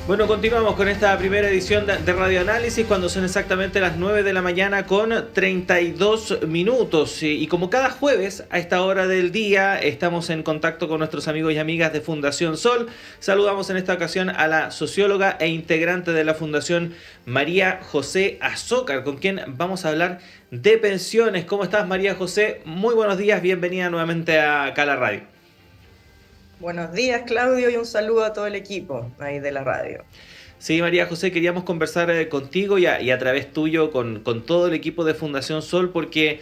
Bueno, continuamos con esta primera edición de Radio Análisis cuando son exactamente las 9 de la mañana con 32 minutos. Y como cada jueves a esta hora del día estamos en contacto con nuestros amigos y amigas de Fundación Sol. Saludamos en esta ocasión a la socióloga e integrante de la Fundación María José Azócar, con quien vamos a hablar de pensiones. ¿Cómo estás, María José? Muy buenos días, bienvenida nuevamente acá a la radio. Buenos días, Claudio, y un saludo a todo el equipo ahí de la radio. Sí, María José, queríamos conversar contigo y a través tuyo con todo el equipo de Fundación Sol porque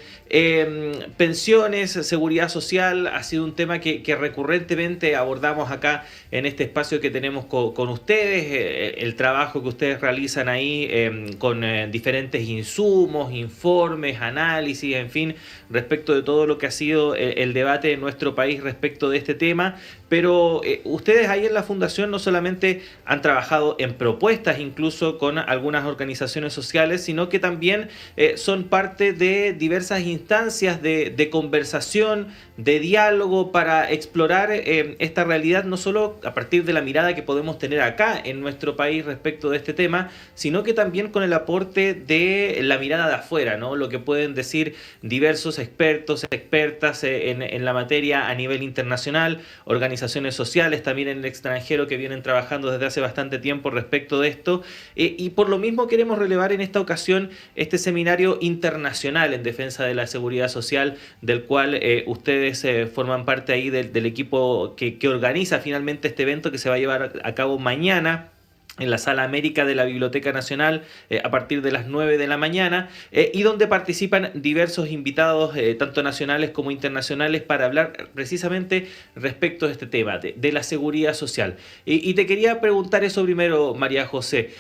pensiones, seguridad social ha sido un tema que recurrentemente abordamos acá en este espacio que tenemos con ustedes, el trabajo que ustedes realizan ahí con diferentes insumos, informes, análisis, en fin, respecto de todo lo que ha sido el debate en nuestro país respecto de este tema. Pero ustedes ahí en la Fundación no solamente han trabajado en propuestas incluso con algunas organizaciones sociales, sino que también son parte de diversas instancias de conversación, de diálogo para explorar esta realidad, no solo a partir de la mirada que podemos tener acá en nuestro país respecto de este tema, sino que también con el aporte de la mirada de afuera, ¿no? Lo que pueden decir diversos expertos, expertas en la materia a nivel internacional, organizaciones sociales también en el extranjero que vienen trabajando desde hace bastante tiempo respecto de esto, y por lo mismo queremos relevar en esta ocasión este seminario internacional en defensa de la seguridad social del cual ustedes forman parte ahí del equipo que organiza finalmente este evento que se va a llevar a cabo mañana en la Sala América de la Biblioteca Nacional a partir de las 9 de la mañana y donde participan diversos invitados tanto nacionales como internacionales para hablar precisamente respecto de este tema, de la seguridad social. Y te quería preguntar eso primero, María José,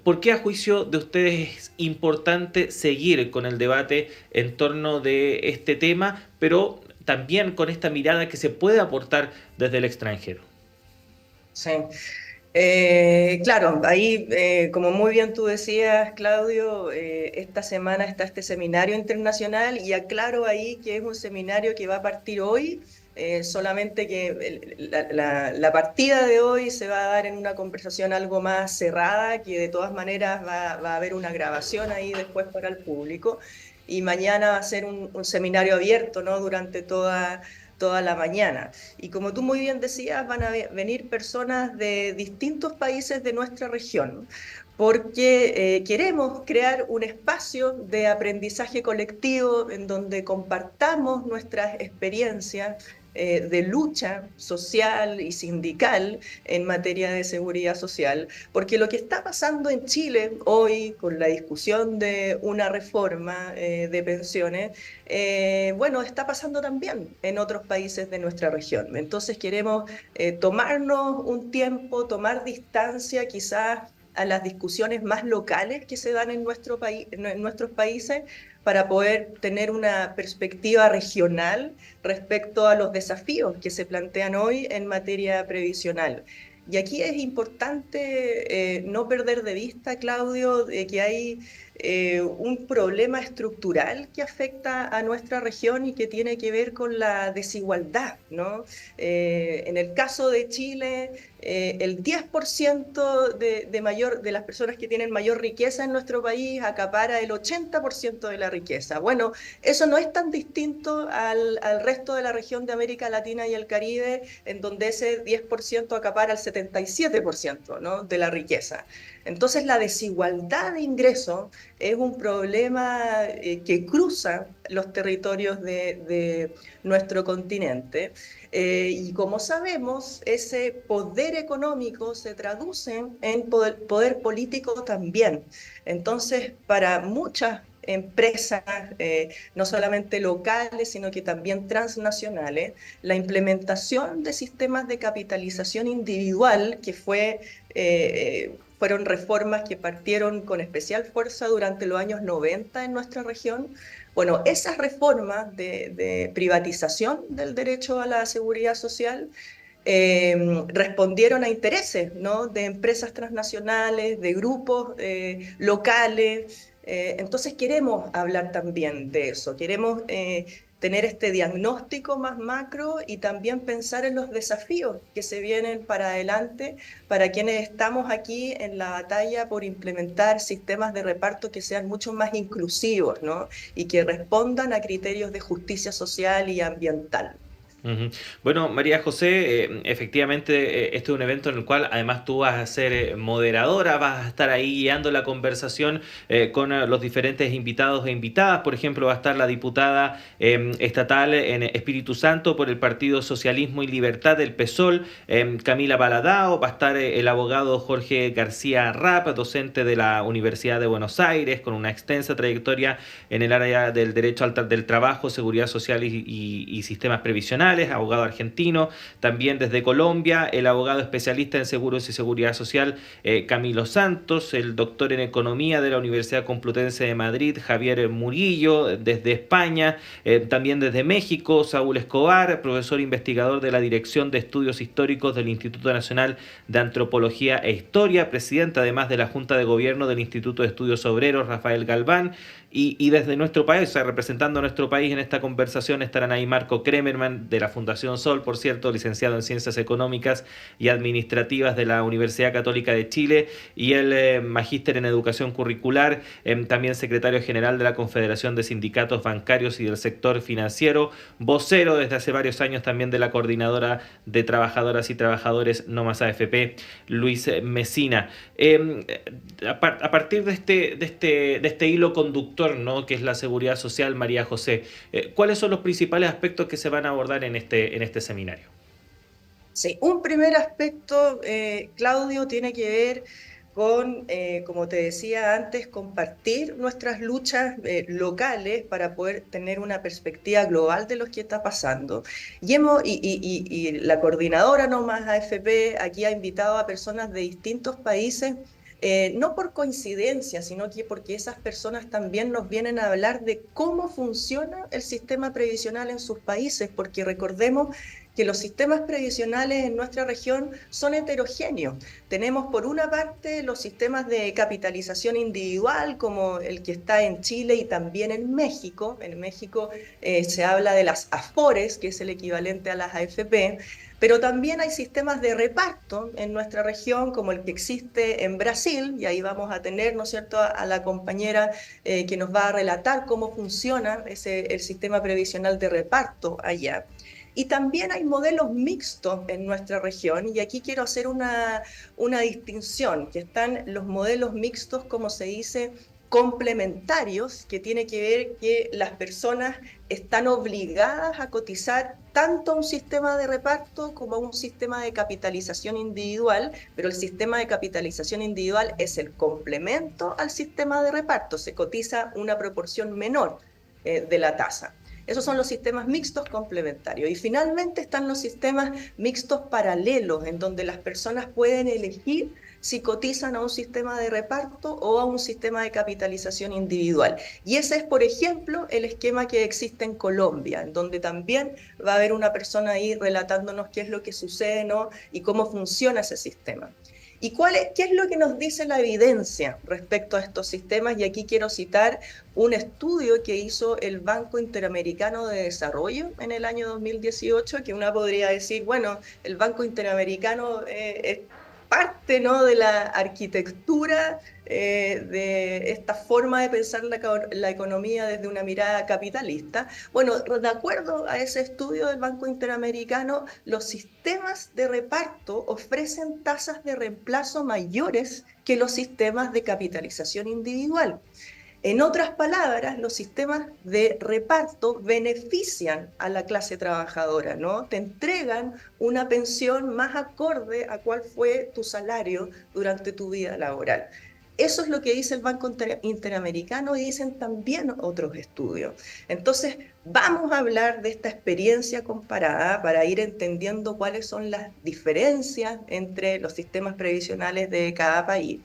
¿por qué a juicio de ustedes es importante seguir con el debate en torno de este tema, pero también con esta mirada que se puede aportar desde el extranjero? Sí. Claro, ahí, como muy bien tú decías, Claudio, esta semana está este seminario internacional y aclaro ahí que es un seminario que va a partir hoy, solamente que la partida de hoy se va a dar en una conversación algo más cerrada, que de todas maneras va a haber una grabación ahí después para el público y mañana va a ser un seminario abierto, ¿no? Durante toda la mañana. Y como tú muy bien decías, van a venir personas de distintos países de nuestra región, porque queremos crear un espacio de aprendizaje colectivo en donde compartamos nuestras experiencias de lucha social y sindical en materia de seguridad social, porque lo que está pasando en Chile hoy con la discusión de una reforma de pensiones, bueno, está pasando también en otros países de nuestra región. Entonces queremos tomarnos un tiempo, tomar distancia quizás a las discusiones más locales que se dan en nuestro país, en nuestros países, para poder tener una perspectiva regional respecto a los desafíos que se plantean hoy en materia previsional. Y aquí es importante no perder de vista, Claudio, de que hay un problema estructural que afecta a nuestra región y que tiene que ver con la desigualdad, ¿no? En el caso de Chile, el 10% de las personas que tienen mayor riqueza en nuestro país acapara el 80% de la riqueza. Bueno, eso no es tan distinto al resto de la región de América Latina y el Caribe, en donde ese 10% acapara el 77%, ¿no? De la riqueza. Entonces, la desigualdad de ingresos es un problema que cruza los territorios de nuestro continente. Y como sabemos, ese poder económico se traduce en poder político también. Entonces, para muchas empresas, no solamente locales, sino que también transnacionales, la implementación de sistemas de capitalización individual, que fueron reformas que partieron con especial fuerza durante los años 90 en nuestra región. Bueno, esas reformas de privatización del derecho a la seguridad social respondieron a intereses, ¿no? De empresas transnacionales, de grupos locales. Entonces queremos hablar también de eso, queremos tener este diagnóstico más macro y también pensar en los desafíos que se vienen para adelante para quienes estamos aquí en la batalla por implementar sistemas de reparto que sean mucho más inclusivos, ¿no? Y que respondan a criterios de justicia social y ambiental. Ujú. Bueno, María José, efectivamente este es un evento en el cual además tú vas a ser moderadora, vas a estar ahí guiando la conversación con los diferentes invitados e invitadas. Por ejemplo, va a estar la diputada estatal en Espíritu Santo por el Partido Socialismo y Libertad del PSOL, Camila Baladao, va a estar el abogado Jorge García Rapp, docente de la Universidad de Buenos Aires, con una extensa trayectoria en el área del derecho del trabajo, seguridad social y sistemas previsionales, abogado argentino. También desde Colombia, el abogado especialista en seguros y seguridad social, Camilo Santos, el doctor en economía de la Universidad Complutense de Madrid, Javier Murillo, desde España, también desde México, Saúl Escobar, profesor investigador de la Dirección de Estudios Históricos del Instituto Nacional de Antropología e Historia, presidente además de la Junta de Gobierno del Instituto de Estudios Obreros, Rafael Galván. Y desde nuestro país, o sea, representando a nuestro país en esta conversación, estarán ahí Marco Kremerman, de la Fundación Sol, por cierto, licenciado en Ciencias Económicas y Administrativas de la Universidad Católica de Chile, y el magíster en Educación Curricular, también secretario general de la Confederación de Sindicatos Bancarios y del Sector Financiero, vocero desde hace varios años también de la Coordinadora de Trabajadoras y Trabajadores No Más AFP, Luis Mesina. A partir de este hilo conductor, ¿no?, que es la seguridad social, María José, ¿cuáles son los principales aspectos que se van a abordar en este seminario? Sí, un primer aspecto, Claudio, tiene que ver con, como te decía antes, compartir nuestras luchas locales para poder tener una perspectiva global de lo que está pasando. Y la coordinadora No Más AFP aquí ha invitado a personas de distintos países, no por coincidencia, sino que porque esas personas también nos vienen a hablar de cómo funciona el sistema previsional en sus países, porque recordemos que los sistemas previsionales en nuestra región son heterogéneos. Tenemos por una parte los sistemas de capitalización individual, como el que está en Chile y también en México. En México se habla de las AFORES, que es el equivalente a las AFP, pero también hay sistemas de reparto en nuestra región, como el que existe en Brasil, y ahí vamos a tener, ¿no es cierto?, a la compañera que nos va a relatar cómo funciona el sistema previsional de reparto allá. Y también hay modelos mixtos en nuestra región, y aquí quiero hacer una distinción, que están los modelos mixtos, como se dice, complementarios, que tiene que ver que las personas están obligadas a cotizar tanto a un sistema de reparto como a un sistema de capitalización individual, pero el sistema de capitalización individual es el complemento al sistema de reparto, se cotiza una proporción menor de la tasa. Esos son los sistemas mixtos complementarios. Y finalmente están los sistemas mixtos paralelos, en donde las personas pueden elegir si cotizan a un sistema de reparto o a un sistema de capitalización individual. Y ese es, por ejemplo, el esquema que existe en Colombia, en donde también va a haber una persona ahí relatándonos qué es lo que sucede, ¿no?, y cómo funciona ese sistema. ¿Y qué es lo que nos dice la evidencia respecto a estos sistemas? Y aquí quiero citar un estudio que hizo el Banco Interamericano de Desarrollo en el año 2018, que uno podría decir, bueno, el Banco Interamericano es parte, ¿no?, de la arquitectura de esta forma de pensar la economía desde una mirada capitalista. Bueno, de acuerdo a ese estudio del Banco Interamericano, los sistemas de reparto ofrecen tasas de reemplazo mayores que los sistemas de capitalización individual. En otras palabras, los sistemas de reparto benefician a la clase trabajadora, ¿no? Te entregan una pensión más acorde a cuál fue tu salario durante tu vida laboral. Eso es lo que dice el Banco Interamericano y dicen también otros estudios. Entonces, vamos a hablar de esta experiencia comparada para ir entendiendo cuáles son las diferencias entre los sistemas previsionales de cada país.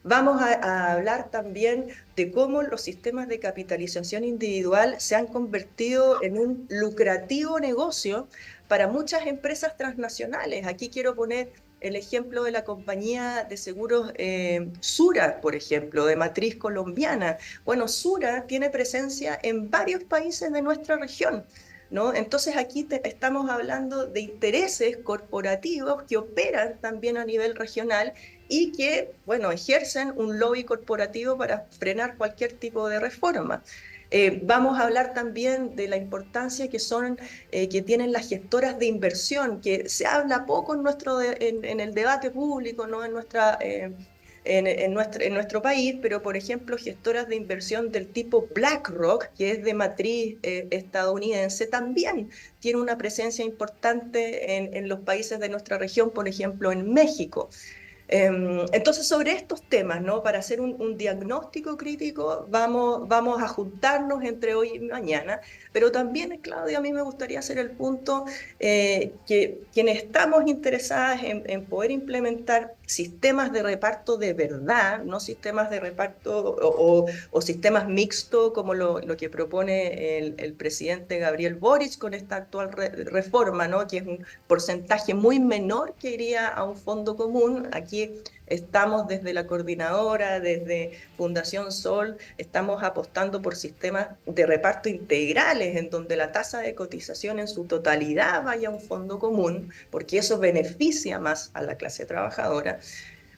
Vamos a hablar también de cómo los sistemas de capitalización individual se han convertido en un lucrativo negocio para muchas empresas transnacionales. Aquí quiero poner el ejemplo de la compañía de seguros Sura, por ejemplo, de matriz colombiana. Bueno, Sura tiene presencia en varios países de nuestra región, ¿no? Entonces aquí estamos hablando de intereses corporativos que operan también a nivel regional y que, bueno, ejercen un lobby corporativo para frenar cualquier tipo de reforma. Vamos a hablar también de la importancia que tienen las gestoras de inversión, que se habla poco en el debate público, ¿no? En nuestro país, pero por ejemplo, gestoras de inversión del tipo BlackRock, que es de matriz estadounidense, también tiene una presencia importante en los países de nuestra región, por ejemplo, en México. Entonces, sobre estos temas, ¿no? Para hacer un diagnóstico crítico, vamos a juntarnos entre hoy y mañana, pero también, Claudia, a mí me gustaría hacer el punto que quienes estamos interesadas en poder implementar sistemas de reparto de verdad, no sistemas de reparto o sistemas mixtos como lo que propone el presidente Gabriel Boric con esta actual reforma, ¿no? Que es un porcentaje muy menor que iría a un fondo común. Aquí estamos desde la coordinadora, desde Fundación Sol, estamos apostando por sistemas de reparto integrales en donde la tasa de cotización en su totalidad vaya a un fondo común, porque eso beneficia más a la clase trabajadora.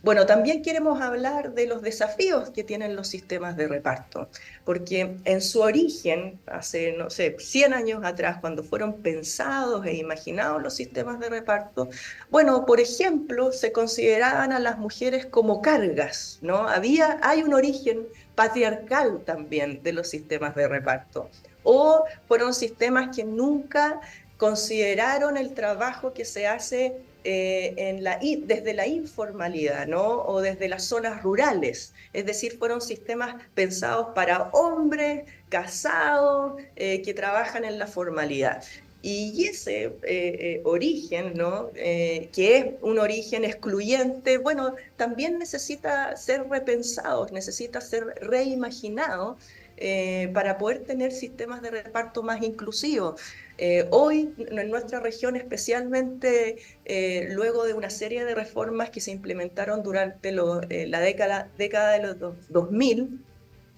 Bueno, también queremos hablar de los desafíos que tienen los sistemas de reparto, porque en su origen, hace, no sé, 100 años atrás, cuando fueron pensados e imaginados los sistemas de reparto, bueno, por ejemplo, se consideraban a las mujeres como cargas, ¿no? Hay un origen patriarcal también de los sistemas de reparto, o fueron sistemas que nunca consideraron el trabajo que se hace desde la informalidad, ¿no? O desde las zonas rurales. Es decir, fueron sistemas pensados para hombres casados que trabajan en la formalidad. Y ese origen, ¿no? Que es un origen excluyente, bueno, también necesita ser repensado, necesita ser reimaginado para poder tener sistemas de reparto más inclusivos. Hoy, en nuestra región, especialmente luego de una serie de reformas que se implementaron durante la década de los 2000,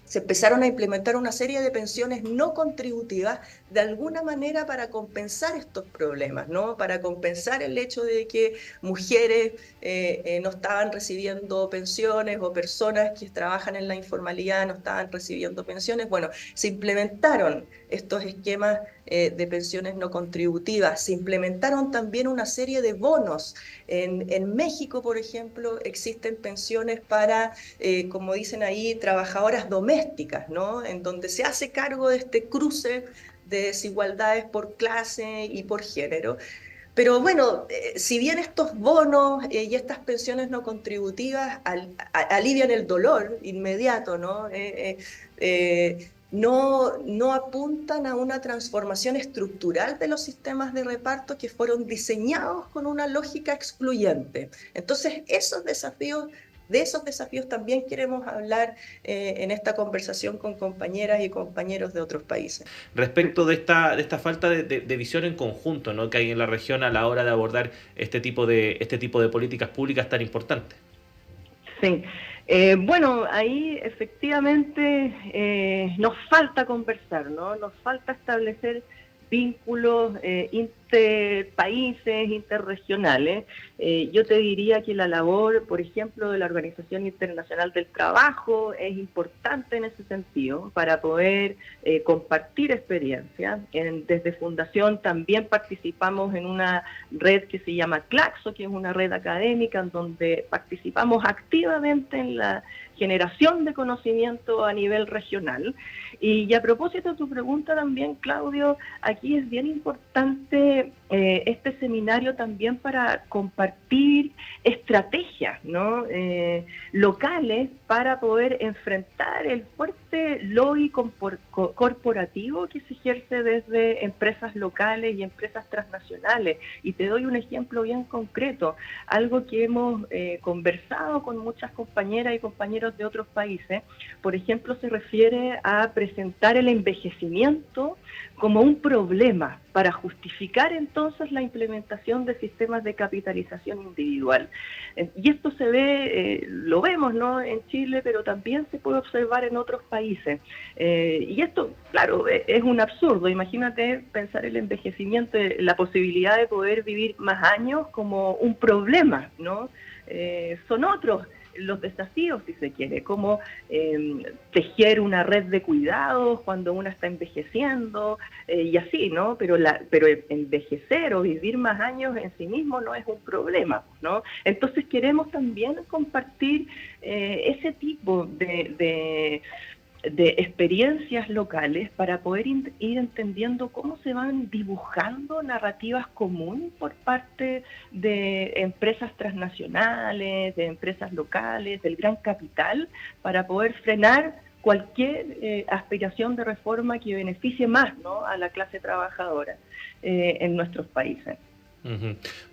se empezaron a implementar una serie de pensiones no contributivas de alguna manera para compensar estos problemas, ¿no? Para compensar el hecho de que mujeres no estaban recibiendo pensiones o personas que trabajan en la informalidad no estaban recibiendo pensiones. Bueno, se implementaron estos esquemas de pensiones no contributivas, se implementaron también una serie de bonos. En México, por ejemplo, existen pensiones para, como dicen ahí, trabajadoras domésticas, ¿no? En donde se hace cargo de este cruce de desigualdades por clase y por género. Pero bueno, si bien estos bonos y estas pensiones no contributivas alivian el dolor inmediato, ¿no? No apuntan a una transformación estructural de los sistemas de reparto que fueron diseñados con una lógica excluyente. Entonces, de esos desafíos también queremos hablar en esta conversación con compañeras y compañeros de otros países. Respecto de esta falta de visión en conjunto, ¿no? Que hay en la región a la hora de abordar este tipo de políticas públicas tan importantes. Sí, bueno, ahí efectivamente nos falta conversar, ¿no? Nos falta establecer vínculos interpaíses, interregionales. Yo te diría que la labor, por ejemplo, de la Organización Internacional del Trabajo es importante en ese sentido para poder compartir experiencias. Desde Fundación también participamos en una red que se llama Claxo, que es una red académica en donde participamos activamente en la generación de conocimiento a nivel regional. Y a propósito de tu pregunta también, Claudio, aquí es bien importante este seminario también para compartir estrategias, ¿no? Locales para poder enfrentar el fuerte lobby corporativo que se ejerce desde empresas locales y empresas transnacionales. Y te doy un ejemplo bien concreto, algo que hemos conversado con muchas compañeras y compañeros de otros países. Por ejemplo, se refiere a presentar el envejecimiento como un problema para justificar entonces entonces la implementación de sistemas de capitalización individual. Y esto se ve, lo vemos, ¿no?, en Chile, pero también se puede observar en otros países. Y esto, claro, es un absurdo. Imagínate pensar el envejecimiento, la posibilidad de poder vivir más años como un problema, ¿no? Son otros los desafíos, si se quiere, como tejer una red de cuidados cuando uno está envejeciendo, y así, ¿no? Pero envejecer o vivir más años en sí mismo no es un problema, ¿no? Entonces queremos también compartir ese tipo de experiencias locales para poder ir entendiendo cómo se van dibujando narrativas comunes por parte de empresas transnacionales, de empresas locales, del gran capital, para poder frenar cualquier aspiración de reforma que beneficie más, ¿no?, a la clase trabajadora en nuestros países.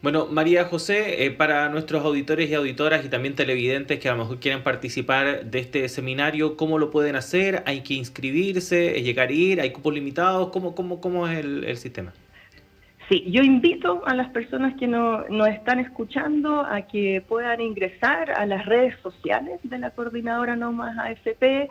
Bueno, María José, para nuestros auditores y auditoras y también televidentes que a lo mejor quieren participar de este seminario, ¿cómo lo pueden hacer? ¿Hay que inscribirse? ¿Es llegar a ir? ¿Hay cupos limitados? ¿Cómo es el sistema? Sí, yo invito a las personas que nos están escuchando a que puedan ingresar a las redes sociales de la Coordinadora No Más AFP,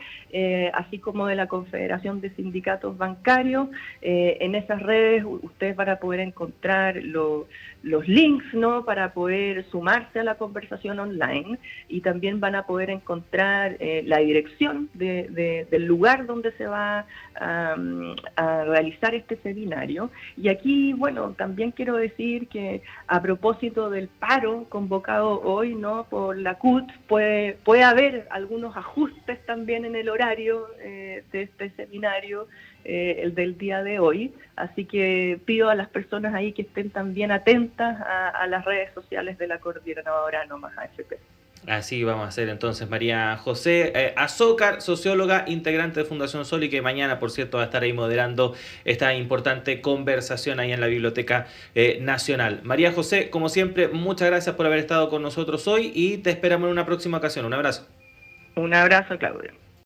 así como de la Confederación de Sindicatos Bancarios. En esas redes ustedes van a poder encontrar los links, ¿no?, para poder sumarse a la conversación online, y también van a poder encontrar la dirección del lugar donde se va a realizar este seminario. Y aquí, bueno, también quiero decir que a propósito del paro convocado hoy, ¿no?, por la CUT, puede haber algunos ajustes también en el horario de este seminario, el del día de hoy, así que pido a las personas ahí que estén también atentas a las redes sociales de la Coordinadora No Más AFP. Así vamos a hacer entonces. María José Azócar, socióloga, integrante de Fundación Sol, y que mañana, por cierto, va a estar ahí moderando esta importante conversación ahí en la Biblioteca Nacional. María José, como siempre, muchas gracias por haber estado con nosotros hoy y te esperamos en una próxima ocasión. Un abrazo. Un abrazo, Claudio.